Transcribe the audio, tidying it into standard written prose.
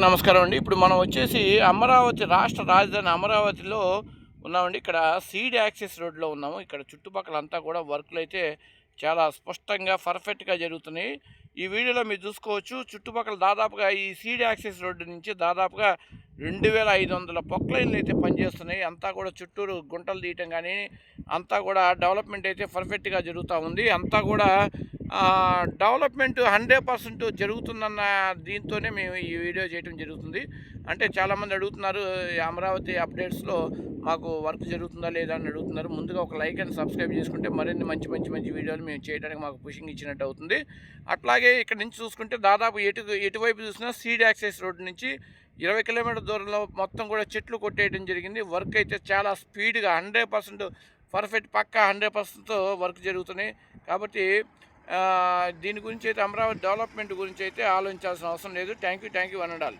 నమస్కారం అండి. ఇప్పుడు మనం వచ్చేసి అమరావతి రాష్ట్ర రాజధాని అమరావతిలో ఉన్నామండి. ఇక్కడ సీడ్ యాక్సెస్ రోడ్‌లో ఉన్నాము. ఇక్కడ చుట్టుపక్కలంతా కూడా వర్కులైతే చాలా స్పష్టంగా పర్ఫెక్ట్‌గా జరుగుతున్నాయి. ఈ వీడియోలో మీరు చూసుకోవచ్చు. చుట్టుపక్కల దాదాపుగా ఈ సీడ్ యాక్సెస్ రోడ్డు నుంచి దాదాపుగా 2500 పొక్లైన్‌లు అయితే పనిచేస్తున్నాయి. అంతా కూడా చుట్టూరు గుంటలు తీయటం గానీ, అంతా కూడా డెవలప్‌మెంట్ అయితే పర్ఫెక్ట్‌గా జరుగుతా ఉంది. అంతా కూడా డెవలప్‌మెంట్ 100% జరుగుతుందన్న దీంతోనే మేము ఈ వీడియో చేయటం జరుగుతుంది. అంటే చాలామంది అడుగుతున్నారు, ఈ అమరావతి అప్డేట్స్‌లో మాకు వర్క్ జరుగుతుందా లేదా అని అడుగుతున్నారు. ముందుగా ఒక లైక్ అండ్ సబ్స్క్రైబ్ చేసుకుంటే మరిన్ని మంచి వీడియోలు మేము చేయడానికి మాకు పుషింగ్ ఇచ్చినట్టు అవుతుంది. అట్లాగే ఇక్కడ నుంచి చూసుకుంటే దాదాపు ఎటువైపు చూసినా సీడ్ యాక్సెస్ రోడ్ నుంచి 20 కిలోమీటర్ల దూరంలో మొత్తం కూడా చెట్లు కొట్టేయడం జరిగింది. వర్క్ అయితే చాలా స్పీడ్‌గా 100% పర్ఫెక్ట్ పక్కా 100%తో వర్క్ జరుగుతున్నాయి. కాబట్టి దీని గురించి అయితే అమరావతి డెవలప్మెంట్ గురించి అయితే ఆలోచించాల్సిన అవసరం లేదు. Thank you one and all.